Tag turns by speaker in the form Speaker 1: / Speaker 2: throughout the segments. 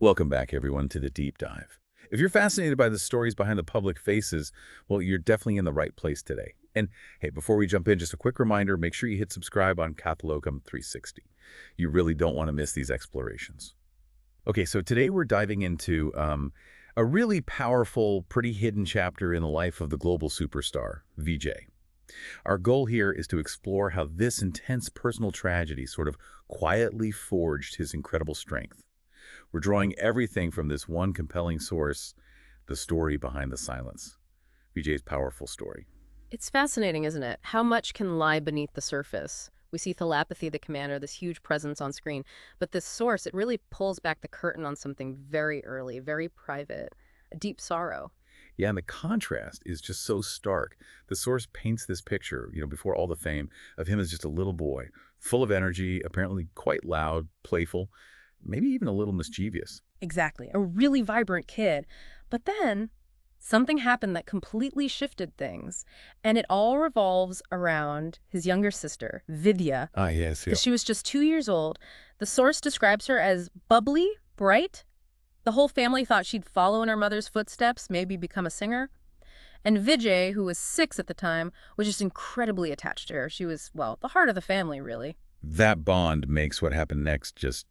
Speaker 1: Welcome back, everyone, to the deep dive. If you're fascinated by the stories behind the public faces, well, you're definitely in the right place today. And hey, before we jump in, just a quick reminder, make sure you hit subscribe on Cathalocum 360. You really don't want to miss these explorations. Okay, so today we're diving into a really powerful, pretty hidden chapter in the life of the global superstar, Vijay. Our goal here is to explore how this intense personal tragedy sort of quietly forged his incredible strength. We're drawing everything from this one compelling source, the story behind the silence. Vijay's powerful story.
Speaker 2: It's fascinating, isn't it? How much can lie beneath the surface? We see Thalapathy, the commander, this huge presence on screen. But this source, it really pulls back the curtain on something very early, very private, a deep sorrow.
Speaker 1: Yeah, and the contrast is just so stark. The source paints this picture, before all the fame, of him as just a little boy, full of energy, apparently quite loud, playful, maybe even a little mischievous.
Speaker 2: Exactly. A really vibrant kid. But then something happened that completely shifted things. And it all revolves around his younger sister, Vidya,
Speaker 1: Ah, yes, yeah.
Speaker 2: because she was just 2 years old. The source describes her as bubbly, bright. The whole family thought she'd follow in her mother's footsteps, maybe become a singer. And Vijay, who was 6 at the time, was just incredibly attached to her. She was, well, the heart of the family, really.
Speaker 1: That bond makes what happened next just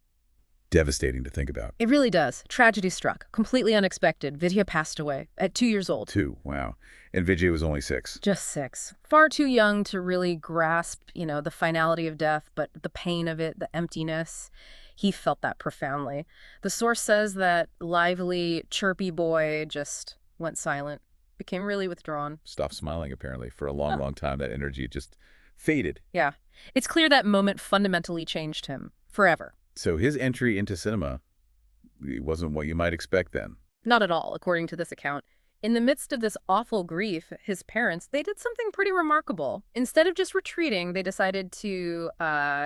Speaker 1: devastating to think about.
Speaker 2: It really does. Tragedy struck. Completely unexpected. Vidya passed away at 2 years old.
Speaker 1: 2, wow. And Vijay was only 6.
Speaker 2: Just 6. Far too young to really grasp, the finality of death, but the pain of it, the emptiness. He felt that profoundly. The source says that lively, chirpy boy just went silent, became really withdrawn.
Speaker 1: Stopped smiling, apparently, for a long, long time. That energy just faded.
Speaker 2: Yeah. It's clear that moment fundamentally changed him. Forever.
Speaker 1: So his entry into cinema wasn't what you might expect then.
Speaker 2: Not at all, according to this account. In the midst of this awful grief, his parents, they did something pretty remarkable. Instead of just retreating, they decided to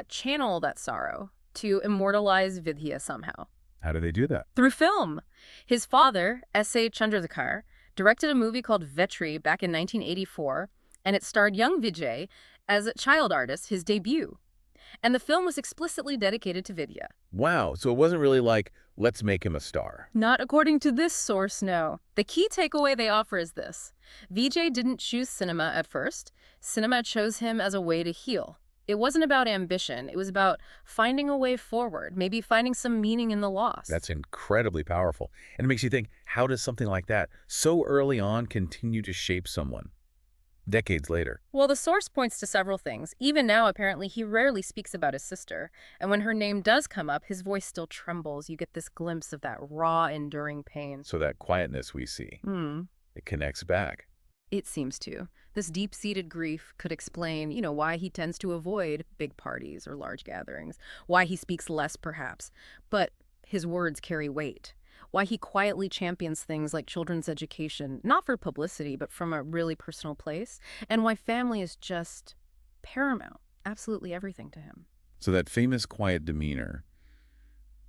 Speaker 2: channel that sorrow, to immortalize Vidya somehow.
Speaker 1: How do they do that?
Speaker 2: Through film. His father, S.A. Chandrasekhar, directed a movie called Vetri back in 1984, and it starred young Vijay as a child artist, his debut. And the film was explicitly dedicated to Vidya.
Speaker 1: Wow, so it wasn't really like, let's make him a star.
Speaker 2: Not according to this source, no. The key takeaway they offer is this. Vijay didn't choose cinema at first. Cinema chose him as a way to heal. It wasn't about ambition. It was about finding a way forward, maybe finding some meaning in the loss.
Speaker 1: That's incredibly powerful. And it makes you think, how does something like that so early on continue to shape someone decades later?
Speaker 2: Well, the source points to several things. Even now, apparently, he rarely speaks about his sister. And when her name does come up, his voice still trembles. You get this glimpse of that raw, enduring pain.
Speaker 1: So that quietness we see, it connects back.
Speaker 2: It seems to. This deep-seated grief could explain, why he tends to avoid big parties or large gatherings, why he speaks less, perhaps. But his words carry weight. Why he quietly champions things like children's education, not for publicity, but from a really personal place, and why family is just paramount, absolutely everything to him.
Speaker 1: So that famous quiet demeanor,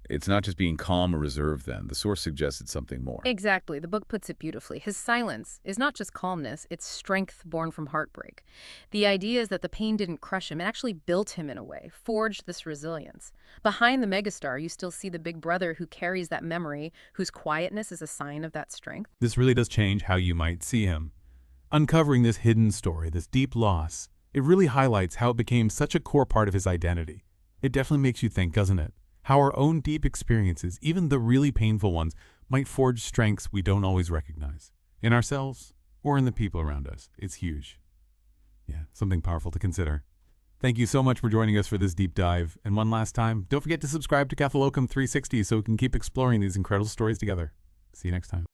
Speaker 1: it's not just being calm or reserved then. The source suggested something more.
Speaker 2: Exactly. The book puts it beautifully. His silence is not just calmness, it's strength born from heartbreak. The idea is that the pain didn't crush him, it actually built him in a way, forged this resilience. Behind the megastar, you still see the big brother who carries that memory, whose quietness is a sign of that strength.
Speaker 3: This really does change how you might see him. Uncovering this hidden story, this deep loss, it really highlights how it became such a core part of his identity. It definitely makes you think, doesn't it? How our own deep experiences, even the really painful ones, might forge strengths we don't always recognize. In ourselves or in the people around us. It's huge. Yeah, something powerful to consider. Thank you so much for joining us for this deep dive. And one last time, don't forget to subscribe to Cathalocum 360 so we can keep exploring these incredible stories together. See you next time.